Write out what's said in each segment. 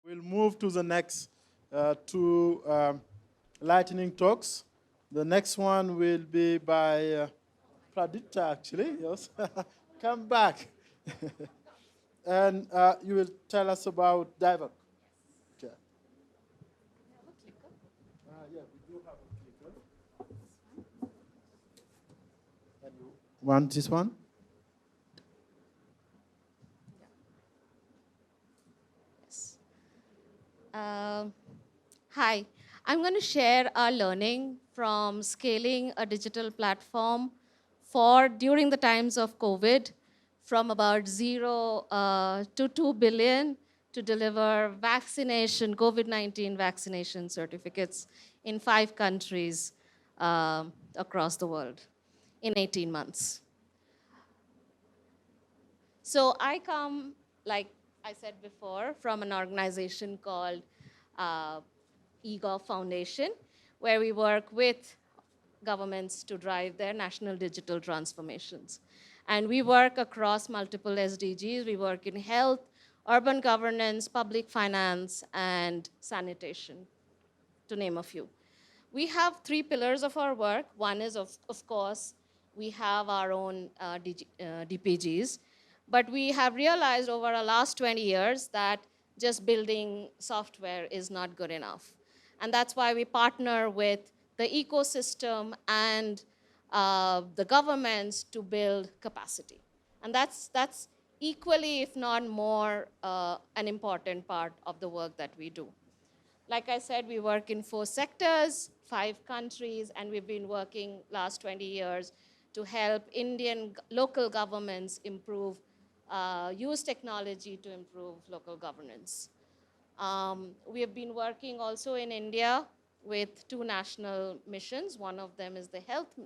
We'll move to the next two lightning talks. The next one will be by Pradipta, actually. Yes, come back, and you will tell us about DIVOC. Okay. Yeah, we do have a clicker. And you want this one? Yes. Hi, I'm going to share our learning from scaling a digital platform for during the times of COVID from about 0 to 2 billion to deliver vaccination, COVID-19 vaccination certificates in 5 countries across the world in 18 months. So I come, like I said before, from an organization called uh, EGOV Foundation, where we work with governments to drive their national digital transformations. And we work across multiple SDGs. We work in health, urban governance, public finance, and sanitation, to name a few. We have 3 pillars of our work. One is, of course, we have our own DPGs, but we have realized over the last 20 years that just building software is not good enough. And that's why we partner with the ecosystem and the governments to build capacity. And that's equally, if not more, an important part of the work that we do. Like I said, we work in 4 sectors, 5 countries, and we've been working last 20 years to help Indian local governments improve, use technology to improve local governance. We have been working also in India with 2 national missions. One of them is the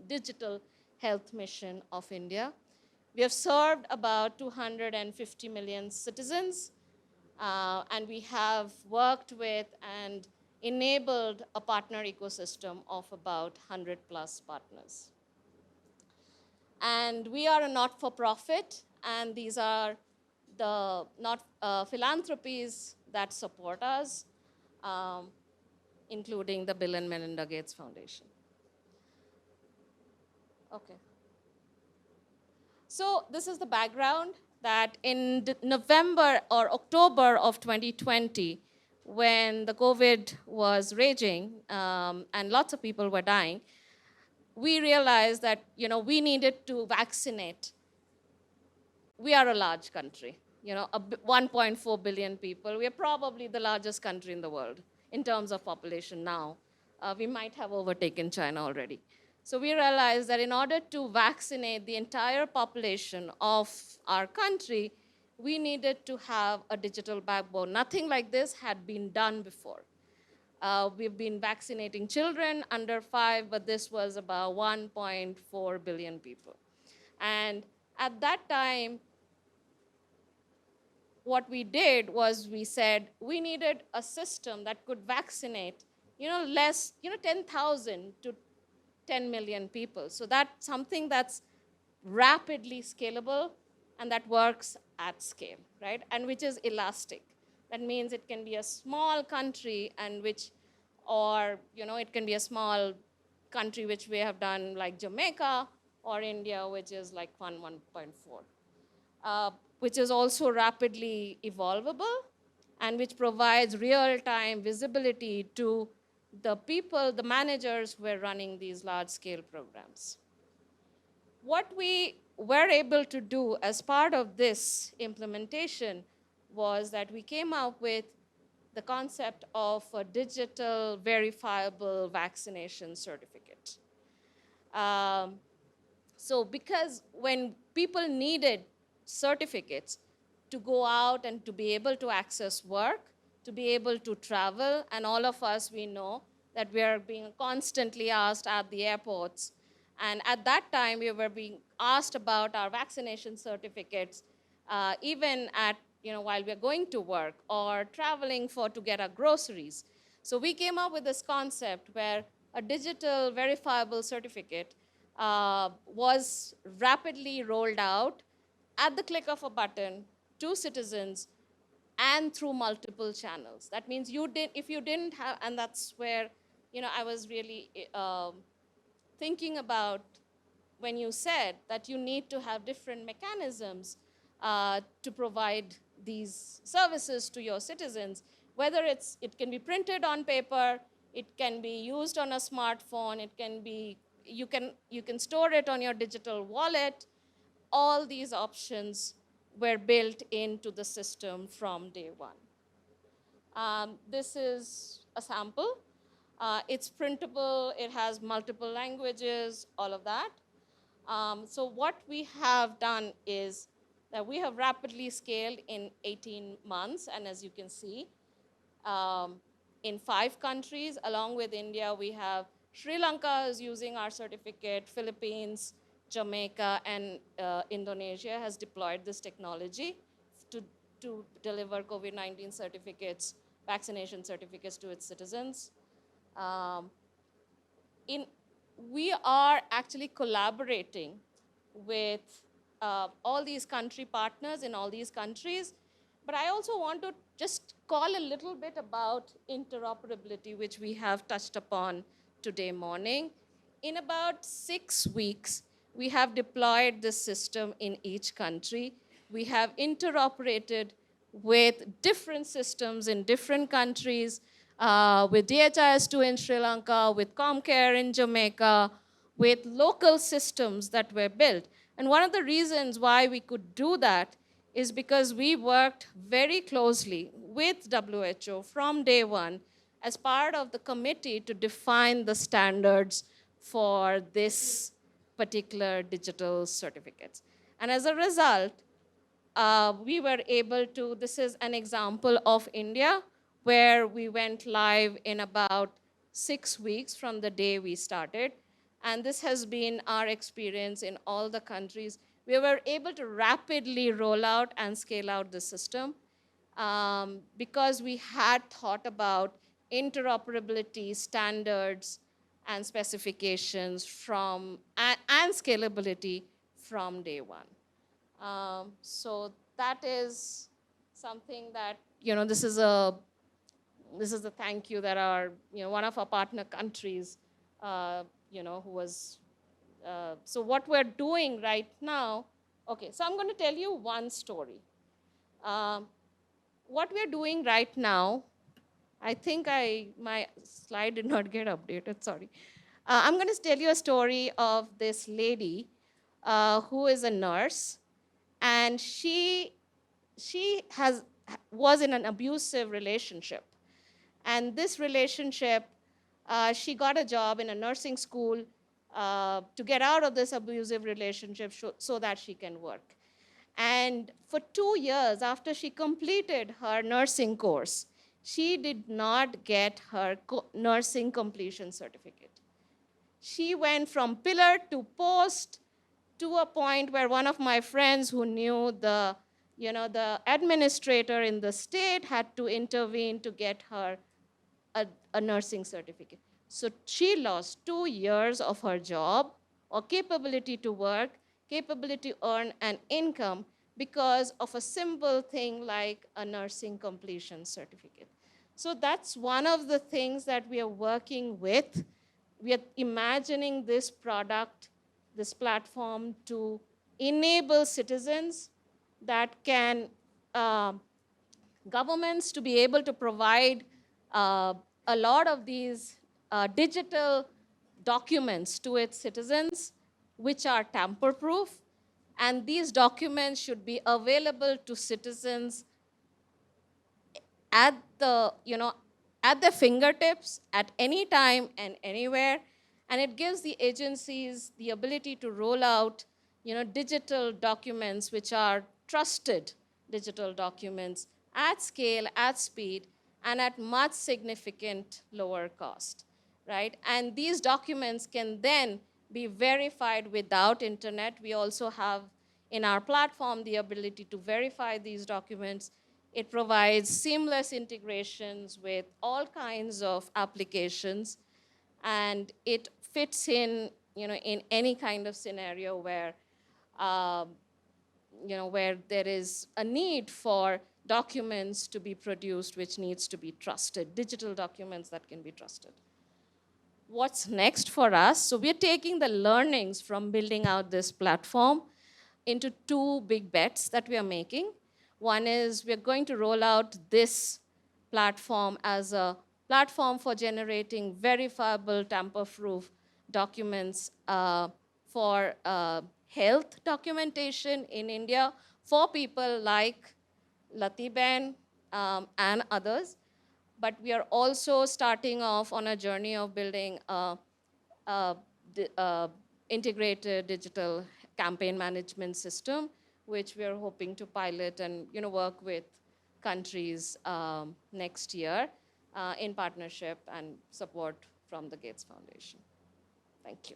digital health mission of India. We have served about 250 million citizens, and we have worked with and enabled a partner ecosystem of about 100 plus partners. And we are a not-for-profit, and these are the philanthropies that support us, um, including the Bill and Melinda Gates Foundation. Okay. So this is the background that in November or October of 2020, when the COVID was raging and lots of people were dying, we realized that we needed to vaccinate. We are a large country, 1.4 billion people. We are probably the largest country in the world in terms of population now. We might have overtaken China already. So we realized that in order to vaccinate the entire population of our country, we needed to have a digital backbone. Nothing like this had been done before. We've been vaccinating children under 5, but this was about 1.4 billion people. And at that time, what we did was we said we needed a system that could vaccinate, 10,000 to 10 million people. So that's something that's rapidly scalable and that works at scale, right? And which is elastic. That means it can be a small country and it can be a small country which we have done like Jamaica or India, which is like 1.4. Which is also rapidly evolvable and which provides real-time visibility to the people, the managers who are running these large-scale programs. What we were able to do as part of this implementation was that we came up with the concept of a digital verifiable vaccination certificate. So because when people needed certificates to go out and to be able to access work, to be able to travel, and all of us, we know that we are being constantly asked at the airports. And at that time, we were being asked about our vaccination certificates, even at, while we're going to work or traveling to get our groceries. So we came up with this concept where a digital verifiable certificate was rapidly rolled out at the click of a button to citizens and through multiple channels. That means if you didn't have, and that's where, I was really thinking about when you said that you need to have different mechanisms to provide these services to your citizens, whether it can be printed on paper, it can be used on a smartphone, it can be, you can store it on your digital wallet. All these options were built into the system from day one. This is a sample. It's printable, it has multiple languages, all of that. So what we have done is that we have rapidly scaled in 18 months, and as you can see, in 5 countries, along with India, we have Sri Lanka is using our certificate, Philippines, Jamaica, and Indonesia has deployed this technology to deliver COVID-19 certificates, vaccination certificates to its citizens. We are actually collaborating with all these country partners in all these countries. But I also want to just call a little bit about interoperability, which we have touched upon today morning. In about 6 weeks, we have deployed this system in each country. We have interoperated with different systems in different countries, with DHIS2 in Sri Lanka, with ComCare in Jamaica, with local systems that were built. And one of the reasons why we could do that is because we worked very closely with WHO from day one as part of the committee to define the standards for this particular digital certificates. And as a result, we were able to, this is an example of India, where we went live in about 6 weeks from the day we started. And this has been our experience in all the countries. We were able to rapidly roll out and scale out the system because we had thought about interoperability, standards, and specifications and scalability from day one. So that is something that, this is a thank you that our, one of our partner countries, who was, so what we're doing right now, okay, so I'm going to tell you one story. What we're doing right now, I think my slide did not get updated, sorry. I'm going to tell you a story of this lady who is a nurse, and she was in an abusive relationship. And this relationship, she got a job in a nursing school to get out of this abusive relationship so that she can work. And for 2 years after she completed her nursing course, she did not get her nursing completion certificate. She went from pillar to post to a point where one of my friends who knew the administrator in the state had to intervene to get her a nursing certificate. So she lost 2 years of her job or capability to work, capability to earn an income because of a simple thing like a nursing completion certificate. So that's one of the things that we are working with. We are imagining this product, this platform, to enable citizens that can, governments to be able to provide a lot of these digital documents to its citizens, which are tamper-proof. And these documents should be available to citizens at their fingertips at any time and anywhere. And it gives the agencies the ability to roll out digital documents, which are trusted digital documents at scale, at speed, and at much significant lower cost, right? And these documents can then be verified without internet. We also have in our platform the ability to verify these documents. It provides seamless integrations with all kinds of applications, and it fits in, in any kind of scenario where, where there is a need for documents to be produced which needs to be trusted, digital documents that can be trusted. What's next for us? So we're taking the learnings from building out this platform into two big bets that we are making. One is we're going to roll out this platform as a platform for generating verifiable, tamper-proof documents for health documentation in India for people like Latiben and others. But we are also starting off on a journey of building a integrated digital campaign management system, which we are hoping to pilot and work with countries next year in partnership and support from the Gates Foundation. Thank you.